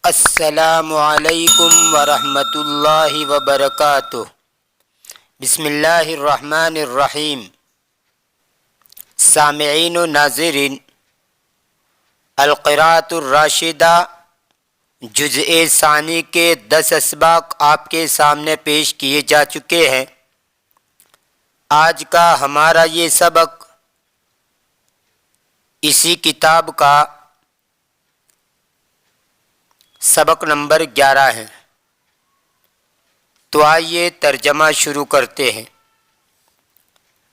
السلام علیکم ورحمۃ اللہ وبرکاتہ۔ بسم اللہ الرحمن الرحیم۔ سامعین و ناظرین، القراءۃ الراشدہ جزء ثانی کے 10 اسباق آپ کے سامنے پیش کیے جا چکے ہیں۔ آج کا ہمارا یہ سبق اسی کتاب کا سبق نمبر 11 ہے۔ تو آئیے ترجمہ شروع کرتے ہیں۔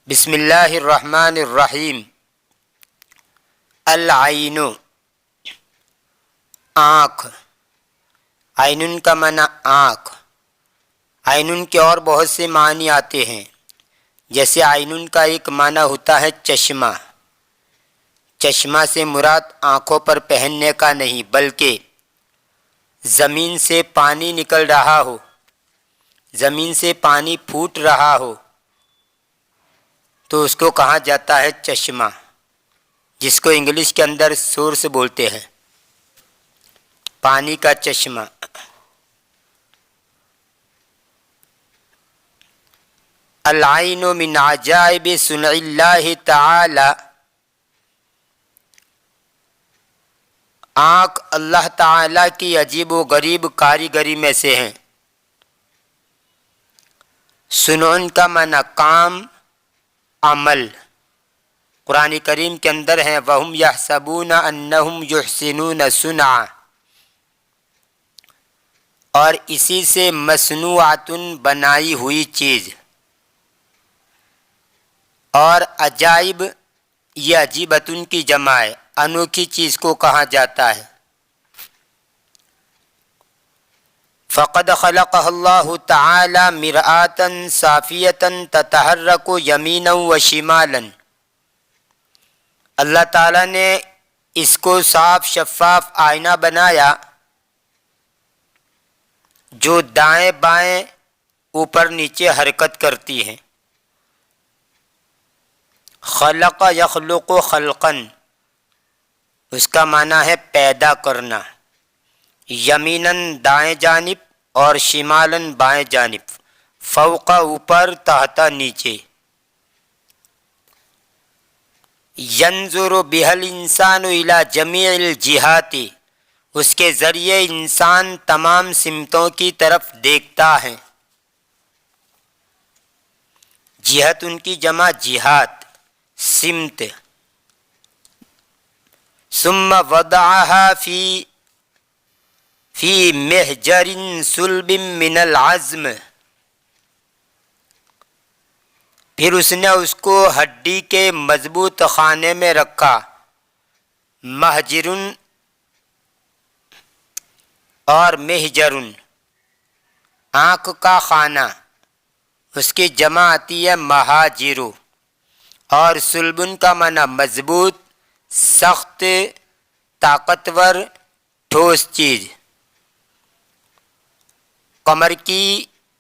بسم اللہ الرحمن الرحیم۔ العین، آنکھ۔ عین کا معنی آنکھ۔ عین کے اور بہت سے معنی آتے ہیں، جیسے عین کا ایک معنی ہوتا ہے چشمہ۔ چشمہ سے مراد آنکھوں پر پہننے کا نہیں، بلکہ زمین سے پانی نکل رہا ہو، زمین سے پانی پھوٹ رہا ہو تو اس کو کہا جاتا ہے چشمہ، جس کو انگلش کے اندر سورس بولتے ہیں، پانی کا چشمہ۔ العین من عجائب صنع اللہ تعالی، آنکھ اللہ تعالیٰ کی عجیب و غریب کاریگری میں سے ہیں۔ صنع کا معنی کام، عمل۔ قرآن کریم کے اندر ہیں وَهُمْ يَحْسَبُونَ أَنَّهُمْ يُحْسِنُونَ صُنْعًا، اور اسی سے مصنوعۃ بنائی ہوئی چیز۔ اور عجائب یہ عجیبۃ کی جمع ہے، انوکھی چیز کو کہا جاتا ہے۔ فقد خلقها اللہ تعالی مرآۃ صافیۃ تتحرک یمینا و شمالا، اللہ تعالیٰ نے اس کو صاف شفاف آئینہ بنایا جو دائیں بائیں اوپر نیچے حرکت کرتی ہے۔ خلق یخلق خلقا، اس کا معنی ہے پیدا کرنا۔ یمیناً دائیں جانب اور شمالاً بائیں جانب، فوق اوپر، تحت نیچے۔ ینظر بہ الانسان الی جمیع الجہات، اس کے ذریعے انسان تمام سمتوں کی طرف دیکھتا ہے۔ جہت ان کی جمع جہات، سمت۔ ثم وضعها فی محجر صلب من العظم، پھر اس نے اس کو ہڈی کے مضبوط خانے میں رکھا۔ محجر اور محجر آنکھ کا خانہ، اس کی جمع آتی ہے محاجر۔ اور صلبن کا معنی مضبوط، سخت، طاقتور، ٹھوس چیز۔ کمر کی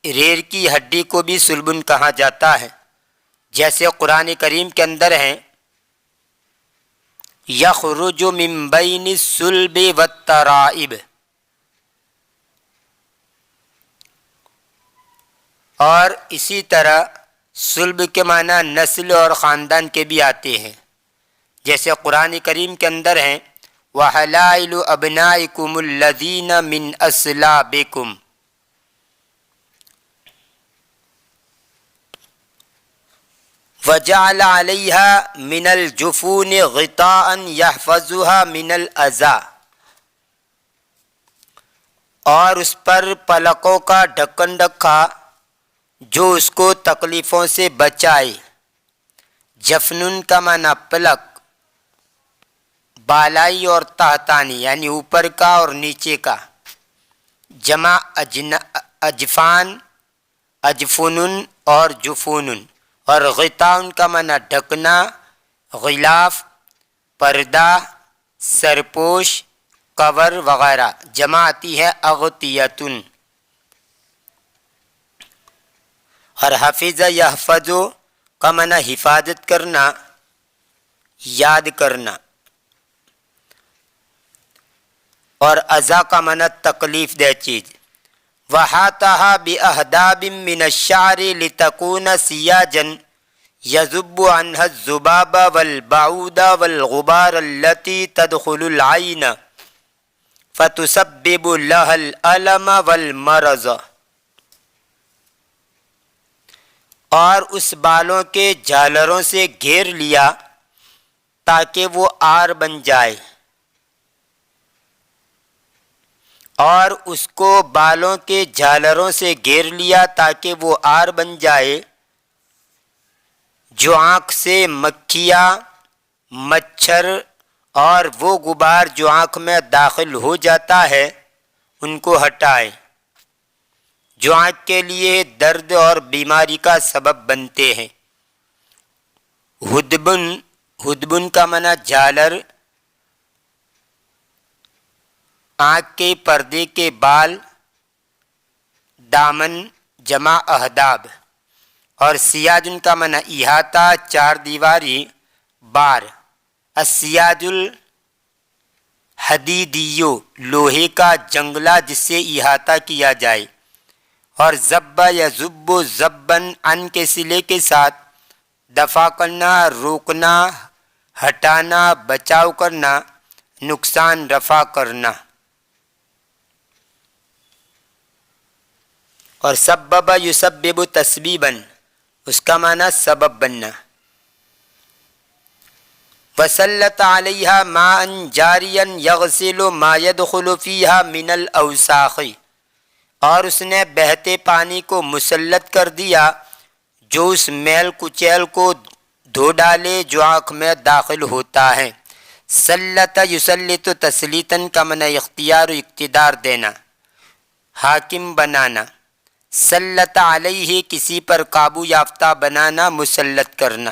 ریڑھ کی ہڈی کو بھی صلبن کہا جاتا ہے، جیسے قرآن کریم کے اندر ہیں یخرج من بین الصلب والترائب، اور اسی طرح صلب کے معنی نسل اور خاندان کے بھی آتے ہیں، جیسے قرآن کریم کے اندر ہیں وَحَلَائِلُ أَبْنَائِكُمُ الَّذِينَ مِنْ أَصْلَابِكُمْ، وَجَعَلَ عَلَيْهَا مِنَ الْجُفُونِ غِطَاءً يَحْفَظُهَا مِنَ الْأَذَى، اور اس پر پلکوں کا ڈھکن رکھا جو اس کو تکلیفوں سے بچائے۔ جفنن کا معنی پلک، بالائی اور تحتانی یعنی اوپر کا اور نیچے کا، جمع اجفان، اجفنن اور جفونن۔ اور غطاء کا معنی ڈھکنا، غلاف، پردہ، سرپوش، کور وغیرہ، جمع آتی ہے اغطیتن۔ اور حفظ یحفظ کا معنی حفاظت کرنا، یاد کرنا۔ اور اذا کا معنی تکلیف دہ چیز. وَحَاتَهَا بِأَهْدَابٍ مِّنَ الشَّعْرِ لِتَكُونَ سِيَاجًا يَذُبُّ عَنْهَا الذُّبَابَ وَالْبَعُودَ وَالْغُبَارَ الَّتِي تَدْخُلُ الْعَيْنَ فَتُسَبِّبُ لَهَا الْأَلَمَ وَالْمَرَضَ. اور اس بالوں کے جھالروں سے گھیر لیا تاکہ وہ آر بن جائے، اور اس کو بالوں کے جھالروں سے گھیر لیا تاکہ وہ آر بن جائے جو آنکھ سے مکھیاں، مچھر اور وہ غبار جو آنکھ میں داخل ہو جاتا ہے ان کو ہٹائے، جو آنکھ کے لیے درد اور بیماری کا سبب بنتے ہیں. ہدبن کا معنی جھالر، آنکھ کے پردے کے بال، دامن جمع اہداب. اور سیاج کا معنی احاطہ، چار دیواری، بار. السیاج الحدیدیو، لوہے کا جنگلہ جس سے احاطہ کیا جائے. اور زب یا زب زبن ان کے صلے کے ساتھ دفع کرنا، روکنا، ہٹانا، بچاؤ کرنا، نقصان رفع کرنا. اور سبب یسبب تسبیبا، اس کا معنی سبب بننا. وسلط علیہا ماء جاریا یغسل ما يدخل فیہا من الاوساخ، اور اس نے بہتے پانی کو مسلط کر دیا جو اس میل کچیل کو دھو ڈالے جو آنکھ میں داخل ہوتا ہے. سلط یسلط تسلیطاً کا معنی اختیار و اقتدار دینا، حاکم بنانا. سلط علیہ کسی پر قابو یافتہ بنانا، مسلط کرنا.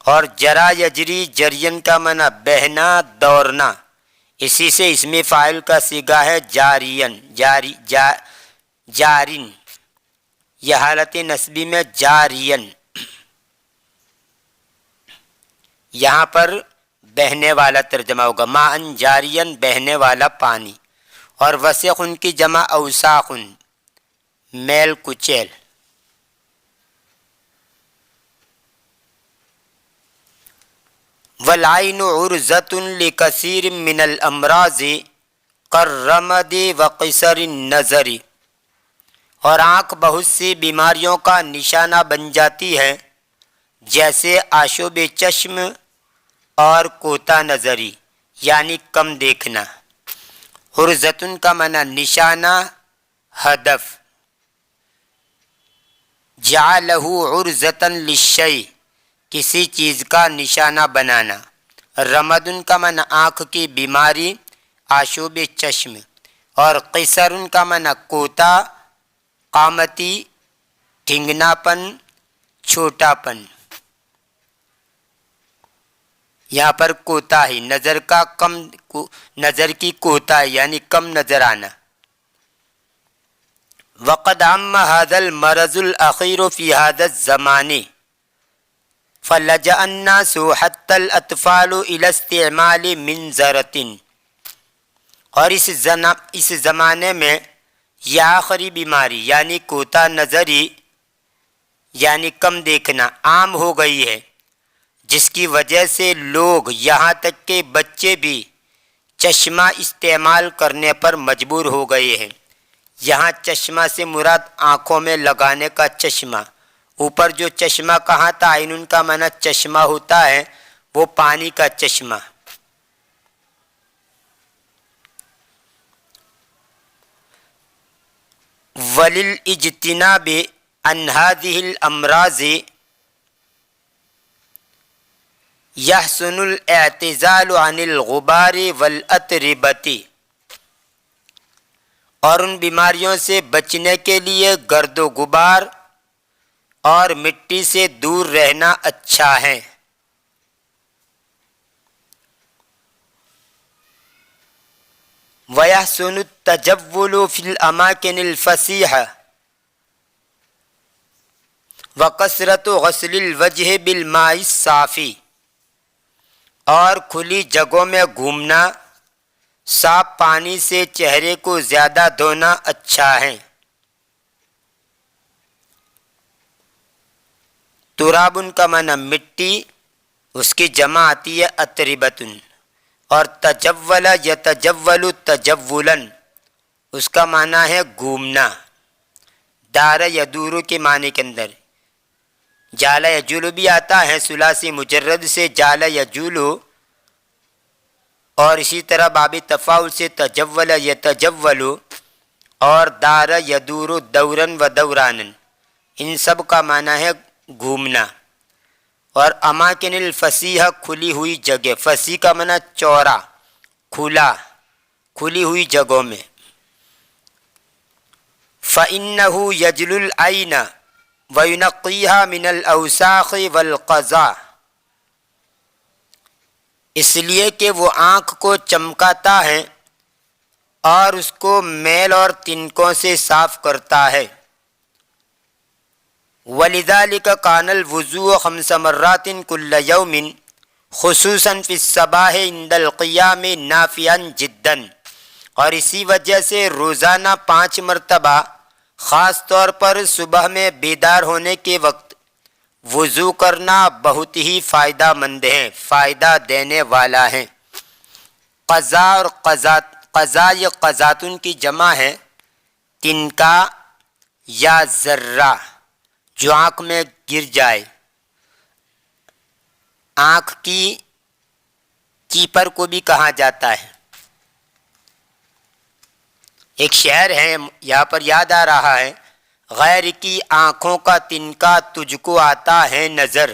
اور جرا یجری جرین کا معنی بہنا، دوڑنا. اسی سے اس میں فاعل کا صیغہ ہے جارین، جارن. یہ حالت نسبی میں جارین، یہاں پر بہنے والا ترجمہ ہوگا. ماء جارین، بہنے والا پانی. اور وسخ ان کی جمع اوساخ، میل کچیل. والعین عرضۃ لکثیر من الامراض کالرمد وقصر النظر، اور آنکھ بہت سی بیماریوں کا نشانہ بن جاتی ہے جیسے آشوب چشم اور کوتا نظری یعنی کم دیکھنا. عرضۃ کا معنی نشانہ، ہدف. جعلہ عرضۃ للشیء، کسی چیز کا نشانہ بنانا. رمد کا معنی آنکھ کی بیماری، آشوب چشم. اور قصر کا معنی کوتا، قامتی، ٹھنگنا پن، چھوٹا پن. یہاں پر کوتاہی، نظر کی کوتاہی یعنی کم نظر آنا. وقد عم هذا المرض الاخير في هذا الزمان فلجأ الناس حتى الاطفال الى استعمال منظرة، اور اس زمانے میں یہ آخری بیماری یعنی کوتا نظری یعنی کم دیکھنا عام ہو گئی ہے، جس کی وجہ سے لوگ یہاں تک کہ بچے بھی چشمہ استعمال کرنے پر مجبور ہو گئے ہیں. یہاں چشمہ سے مراد آنکھوں میں لگانے کا چشمہ. اوپر جو چشمہ کہا تھا عین کا معنی چشمہ ہوتا ہے، وہ پانی کا چشمہ. وللاجتناب عن هذه الامراض یحسن الاعتزال عن الغبار والاتربة، اور ان بیماریوں سے بچنے کے لیے گرد و غبار اور مٹی سے دور رہنا اچھا ہے. وَيَحْسُنُ التَّجَوُّلُ فِي الْأَمَاكِنِ الْفَسِيحَةِ وَكَثْرَةُ غَسْلِ الْوَجْهِ بِالْمَاءِ الصَّافِ، اور کھلی جگہوں میں گھومنا، صاف پانی سے چہرے کو زیادہ دھونا اچھا ہے۔ ترابن کا معنی مٹی، اس کی جمع آتی ہے اتربتن، اور تجول یتجول تجولن، اس کا معنی ہے گھومنا۔ دار یدور کے معنی کے اندر جالا یجولو بھی آتا ہے ثلاثی مجرد سے جالا یجولو، اور اسی طرح باب تفاعل سے تجول یتجولو، اور دار یدور دورن و دورانن، ان سب کا معنی ہے گھومنا۔ اور اماکن الفسیح کھلی ہوئی جگہ، فسیح کا معنی چوڑا، کھلا، کھلی ہوئی جگہوں میں۔ فَإِنَّهُ يَجْلُ الْعَيْنَ وَيُنَقِّيهَا مِنَ الْأَوْسَاخِ وَالْقَذَى، اس لیے کہ وہ آنکھ کو چمکاتا ہے اور اس کو میل اور تنکوں سے صاف کرتا ہے۔ وَلِذَلِكَ كَانَ الْوُضُوءُ 5 مرات كل يوم خصوصاً فی الصباح عند القیام نافعا جدا، اور اسی وجہ سے روزانہ 5 مرتبہ خاص طور پر صبح میں بیدار ہونے کے وقت وضو کرنا بہت ہی فائدہ مند ہے، فائدہ دینے والا ہے۔ قضا اور قضا یہ قضاتن کی جمع ہے، تنکا یا ذرہ جو آنکھ میں گر جائے۔ آنکھ کی کیپر کو بھی کہا جاتا ہے۔ ایک شعر ہے یہاں پر یاد آ رہا ہے، غیر کی آنکھوں کا تنکا تجھ کو آتا ہے نظر،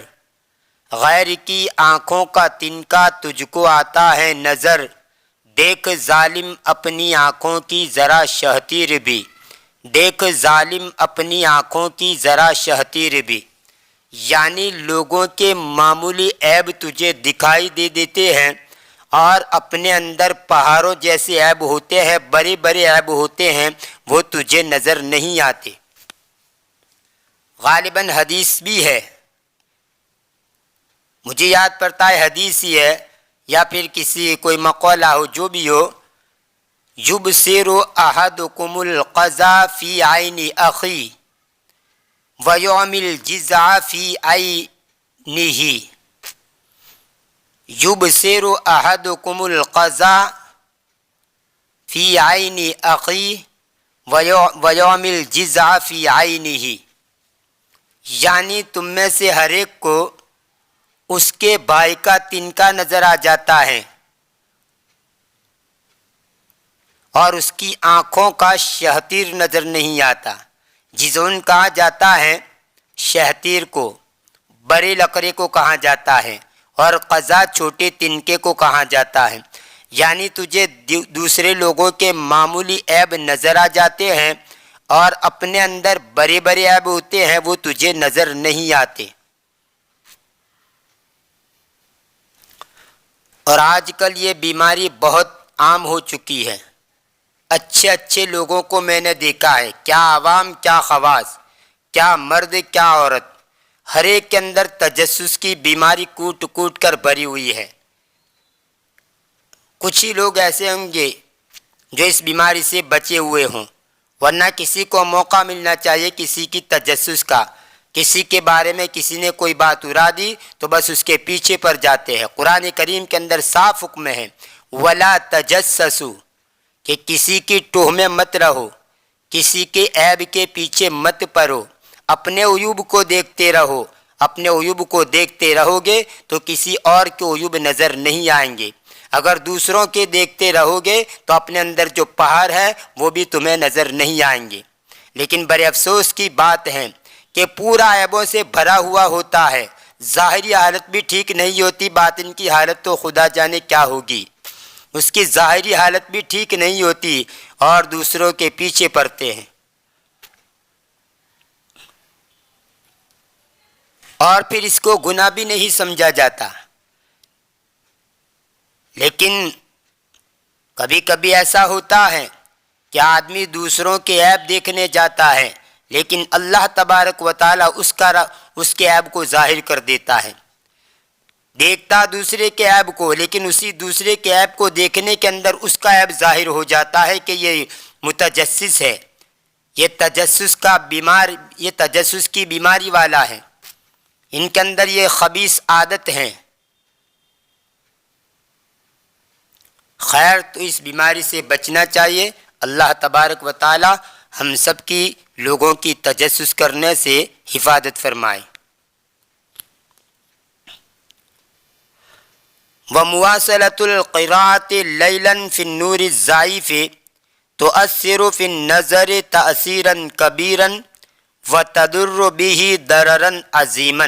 غیر کی آنکھوں کا تنکا تجھ کو آتا ہے نظر، دیکھ ظالم اپنی آنکھوں کی ذرا شہتیر بھی، دیکھ ظالم اپنی آنکھوں کی ذرا شہتیر بھی، یعنی لوگوں کے معمولی عیب تجھے دکھائی دے دیتے ہیں اور اپنے اندر پہاڑوں جیسے عیب ہوتے ہیں، بڑے بڑے عیب ہوتے ہیں، وہ تجھے نظر نہیں آتے۔ غالباً حدیث بھی ہے، مجھے یاد پڑتا ہے حدیث ہی ہے یا پھر کسی کوئی مقولہ ہو، جو بھی ہو، یبصر احدکم القذا فی عین اخی ویعمی الجزع فی عینہ، یبصر احدکم القذا فی عین اخی ویعمی الجزع فی عینہ، یعنی تم میں سے ہر ایک کو اس کے بھائی کا تنکا نظر آ جاتا ہے اور اس کی آنکھوں کا شہتیر نظر نہیں آتا۔ جزون کہا جاتا ہے شہتیر کو، بڑے لکڑے کو کہا جاتا ہے، اور قضا چھوٹے تنکے کو کہا جاتا ہے۔ یعنی تجھے دوسرے لوگوں کے معمولی عیب نظر آ جاتے ہیں اور اپنے اندر بڑے بڑے عیب ہوتے ہیں، وہ تجھے نظر نہیں آتے۔ اور آج کل یہ بیماری بہت عام ہو چکی ہے، اچھے اچھے لوگوں کو میں نے دیکھا ہے، کیا عوام کیا خواص، کیا مرد کیا عورت، ہر ایک کے اندر تجسس کی بیماری کوٹ کوٹ کر بھری ہوئی ہے۔ کچھ ہی لوگ ایسے ہوں گے جو اس بیماری سے بچے ہوئے ہوں، ورنہ کسی کو موقع ملنا چاہیے کسی کی تجسس کا، کسی کے بارے میں کسی نے کوئی بات اڑا دی تو بس اس کے پیچھے پر جاتے ہیں۔ قرآن کریم کے اندر صاف حکم ہے وَلَا تَجَسَّسُوا، کہ کسی کی ٹوہ میں مت رہو، کسی کے عیب کے پیچھے مت پڑو، اپنے عیوب کو دیکھتے رہو۔ اپنے عیوب کو دیکھتے رہو گے تو کسی اور کے عیوب نظر نہیں آئیں گے، اگر دوسروں کے دیکھتے رہو گے تو اپنے اندر جو پہاڑ ہے وہ بھی تمہیں نظر نہیں آئیں گے۔ لیکن بڑے افسوس کی بات ہے کہ پورا عیبوں سے بھرا ہوا ہوتا ہے، ظاہری حالت بھی ٹھیک نہیں ہوتی، باطن کی حالت تو خدا جانے کیا ہوگی، اس کی ظاہری حالت بھی ٹھیک نہیں ہوتی اور دوسروں کے پیچھے پڑتے ہیں۔ اور پھر اس کو گناہ بھی نہیں سمجھا جاتا۔ لیکن کبھی کبھی ایسا ہوتا ہے کہ آدمی دوسروں کے عیب دیکھنے جاتا ہے، لیکن اللہ تبارک و تعالی اس کے عیب کو ظاہر کر دیتا ہے۔ دیکھتا دوسرے کے عیب کو، لیکن اسی دوسرے کے عیب کو دیکھنے کے اندر اس کا عیب ظاہر ہو جاتا ہے کہ یہ متجسس ہے، یہ تجسس کی بیماری والا ہے، ان کے اندر یہ خبیث عادت ہیں۔ خیر، تو اس بیماری سے بچنا چاہیے۔ اللہ تبارک و تعالی ہم سب کی لوگوں کی تجسس کرنے سے حفاظت فرمائے۔ ومواصلۃ القراءۃ لیلا فی النور الضعیف تؤثر فی النظر تأثیرا کبیرا وتضر به ضررا عظیما،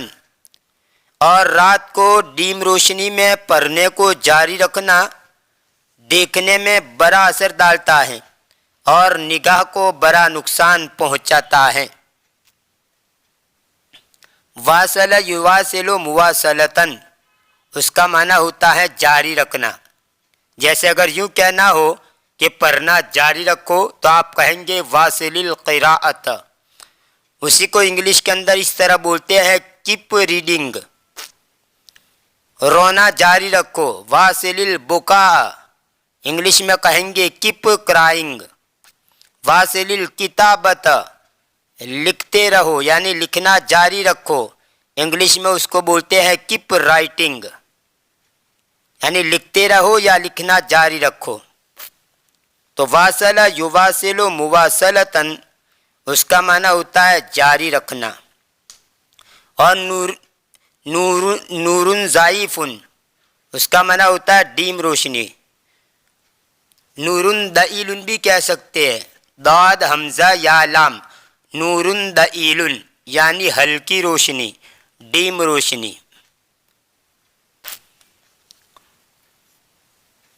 اور رات کو ڈیم روشنی میں پڑھنے کو جاری رکھنا دیکھنے میں بڑا اثر ڈالتا ہے اور نگاہ کو بڑا نقصان پہنچاتا ہے۔ واصل یواصل مواصلتاً، اس کا معنی ہوتا ہے جاری رکھنا۔ جیسے اگر یوں کہنا ہو کہ پڑھنا جاری رکھو تو آپ کہیں گے واصل القراءۃ۔ اسی کو انگلش کے اندر اس طرح بولتے ہیں کیپ ریڈنگ۔ رونا جاری رکھو، واصل البکاء، انگلش میں کہیں گے کیپ کرائنگ۔ واصل الکتابۃ، لکھتے رہو یعنی لکھنا جاری رکھو، انگلش میں اس کو بولتے ہیں کیپ رائٹنگ، یعنی لکھتے رہو یا لکھنا جاری رکھو۔ تو واصل یواصل مواصلتاً اس کا معنی ہوتا ہے جاری رکھنا۔ اور نور ضعیف، اس کا معنی ہوتا ہے ڈیم روشنی۔ نور ضئیل بھی کہہ سکتے ہیں، ضاد حمزہ یا لام، نور ضئیل یعنی ہلکی روشنی، ڈیم روشنی۔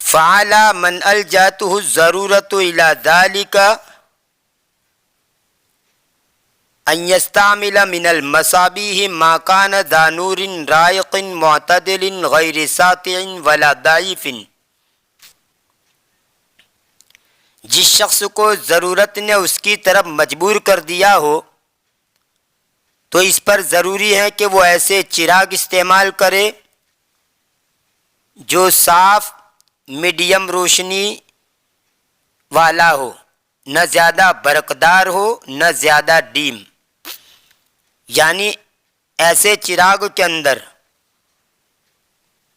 فعلی من الجأتہ الضرورۃ الی ذلک ان یستعمل من المصابیح ما کان ذا نور رائق معتدل غیر ساطع ولا ضعیف، جس شخص کو ضرورت نے اس کی طرف مجبور کر دیا ہو تو اس پر ضروری ہے کہ وہ ایسے چراغ استعمال کرے جو صاف میڈیم روشنی والا ہو، نہ زیادہ برقدار ہو نہ زیادہ ڈیم، یعنی ایسے چراغ کے اندر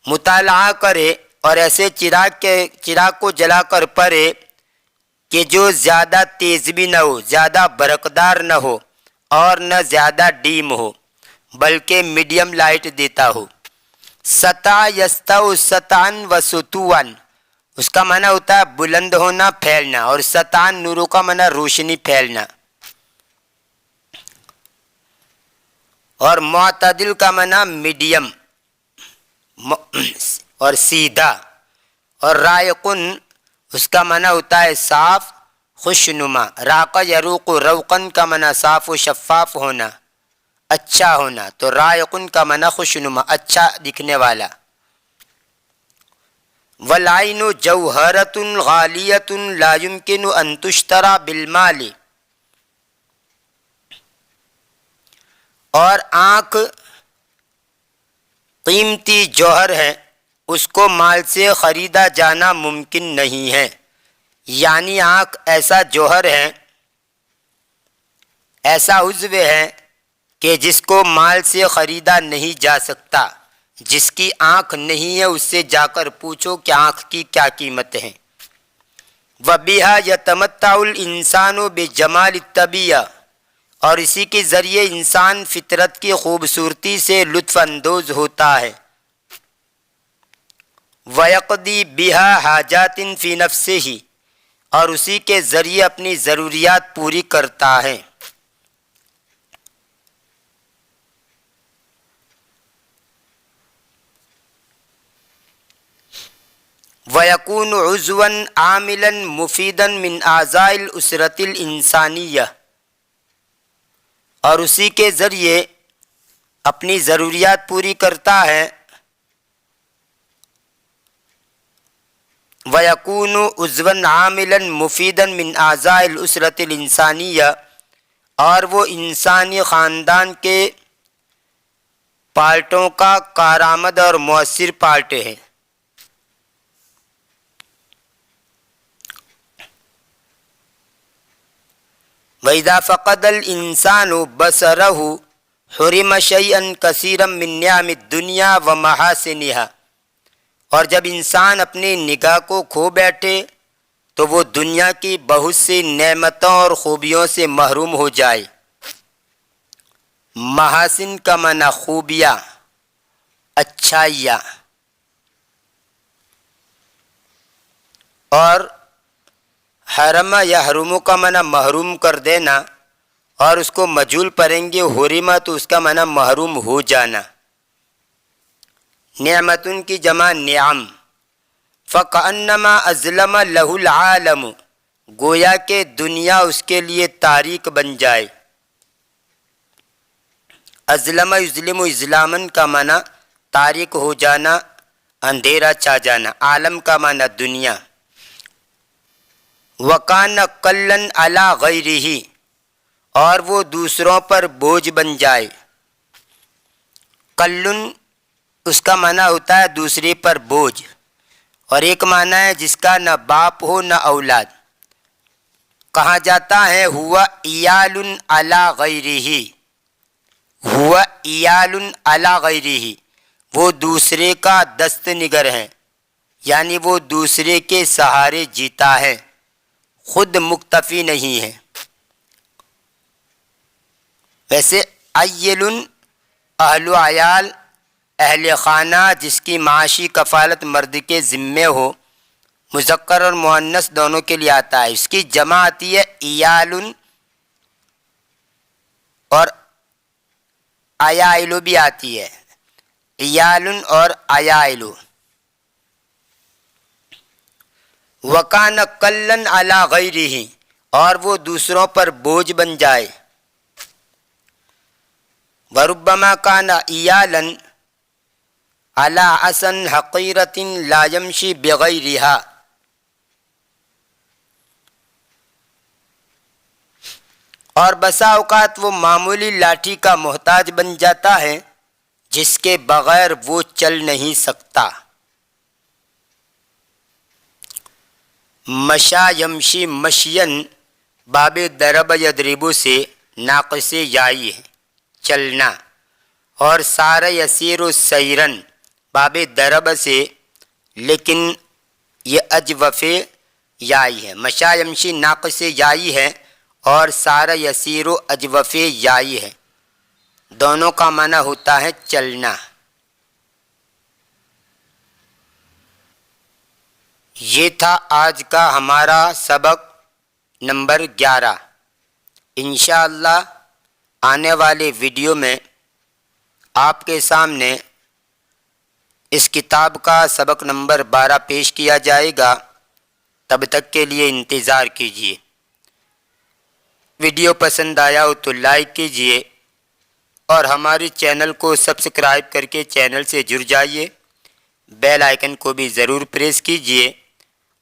مطالعہ کرے اور ایسے چراغ کو جلا کر پڑھے کہ جو زیادہ تیز بھی نہ ہو، زیادہ برقدار نہ ہو اور نہ زیادہ ڈیم ہو، بلکہ میڈیم لائٹ دیتا ہو۔ سطع یسطع سطعا و سطوعا، اس کا معنی ہوتا ہے بلند ہونا، پھیلنا، اور سطعا نوروں کا معنی روشنی پھیلنا، اور معتدل کا معنی میڈیم اور سیدھا، اور رائقن اس کا معنی ہوتا ہے صاف خوشنما۔ راق یروق روقن کا معنی صاف و شفاف ہونا، اچھا ہونا، تو رائقن کا معنی خوشنما، اچھا دکھنے والا۔ والعین جوہرۃ غالیۃ لا یمکن ان تشتری بالمال، اور آنکھ قیمتی جوہر ہے، اس کو مال سے خریدا جانا ممکن نہیں ہے۔ یعنی آنکھ ایسا جوہر ہے، ایسا عضو ہے کہ جس کو مال سے خریدا نہیں جا سکتا۔ جس کی آنکھ نہیں ہے اس سے جا کر پوچھو کہ آنکھ کی کیا قیمت ہے۔ وَبِهَا يَتَمَتَّعُ الْإِنسَانُ بِجَمَالِ الطَّبِیعَہ، اور اسی کے ذریعے انسان فطرت کی خوبصورتی سے لطف اندوز ہوتا ہے۔ وَيَقْضِي بِهَا حَاجَاتٍ فِي نَفْسِهِ، اور اسی کے ذریعے اپنی ضروریات پوری کرتا ہے۔ وَيَكُونُ عُضْوًا عَامِلًا مُفِيدًا مِنْ أَعْضَاءِ الْأُسْرَةِ الْإِنسَانِيَّةِ، اور اسی کے ذریعے اپنی ضروریات پوری کرتا ہے۔ وَيَكُونُ عُضْوًا عَامِلًا مُفِيدًا مِنْ أَعْضَاءِ الْأُسْرَةِ الْإِنسَانِيَّةِ، اور وہ انسانی خاندان کے پارٹوں کا کارآمد اور مؤثر پارٹ ہے۔ وَإِذَا فَقَدَ الْإِنسَانُ بَصَرَهُ حُرِمَ شَيْئًا كَثِيرًا مِّن نِّعَمِ الدُّنْيَا وَمَحَاسِنِهَا، اور جب انسان اپنی نگاہ کو کھو بیٹھے تو وہ دنیا کی بہت سی نعمتوں اور خوبیوں سے محروم ہو جائے۔ محاسن کا معنی خوبیاں، اچھائیاں، اور حرم یا حرموں کا معنی محروم کر دینا، اور اس کو مجهول پڑھیں گے حرمہ تو اس کا معنی محروم ہو جانا۔ نعمتن کی جمع نعم، فَكَأَنَّمَا أَظْلَمَ لَهُ الْعَالَمُ، گویا کہ دنیا اس کے لیے تاریک بن جائے۔ اظلم یظلم اظلامن کا معنی تاریک ہو جانا، اندھیرا چھا جانا۔ عالم کا معنی دنیا۔ وَكَانَ قَلًّا عَلَى غَيْرِهِ، اور وہ دوسروں پر بوجھ بن جائے۔ قلن اس کا معنی ہوتا ہے دوسرے پر بوجھ، اور ایک معنی ہے جس کا نہ باپ ہو نہ اولاد۔ کہا جاتا ہے ہوا عیال علی غیرہ، ہوا عیال علی غیرہ، وہ دوسرے کا دست نگر ہے، یعنی وہ دوسرے کے سہارے جیتا ہے، خود مکتفی نہیں ہے۔ ویسے عیل اہل عیال، اہل خانہ جس کی معاشی کفالت مرد کے ذمے ہو، مذکر اور مؤنث دونوں کے لیے آتا ہے۔ اس کی جمع آتی ہے عیال، اور عیائل بھی آتی ہے، عیال اور عیائل۔ وَكَانَ قَلًّا عَلَى غَيْرِهِ، اور وہ دوسروں پر بوجھ بن جائے۔ وَرُبَّمَا كَانَ عِيَالًا عَلَى حَسَنٍ حَقِيرَةٍ لَا يَمْشِي بِغَيْرِهَا، اور بسا اوقات وہ معمولی لاٹھی کا محتاج بن جاتا ہے جس کے بغیر وہ چل نہیں سکتا۔ مشا یمشی مشین باب ضرب یضرب سے ناقص یائی ہے، چلنا، اور سار یسیر سیرن باب ضرب سے، لیکن یہ اجوف یائی ہے۔ مشا یمشی ناقص یائی ہے اور سار یسیر اجوف یائی ہے، دونوں کا معنی ہوتا ہے چلنا۔ یہ تھا آج کا ہمارا سبق نمبر 11۔ انشاءاللہ آنے والے ویڈیو میں آپ کے سامنے اس کتاب کا سبق نمبر 12 پیش کیا جائے گا، تب تک کے لیے انتظار کیجیے۔ ویڈیو پسند آیا ہو تو لائک کیجیے، اور ہمارے چینل کو سبسکرائب کر کے چینل سے جڑ جائیے، بیل آئیکن کو بھی ضرور پریس کیجیے،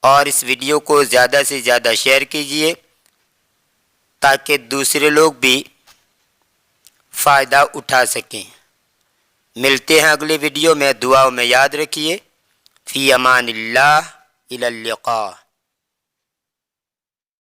اور اس ویڈیو کو زیادہ سے زیادہ شیئر کیجیے تاکہ دوسرے لوگ بھی فائدہ اٹھا سکیں۔ ملتے ہیں اگلے ویڈیو میں، دعاؤں میں یاد رکھیے۔ فی امان اللہ، الی اللقاء۔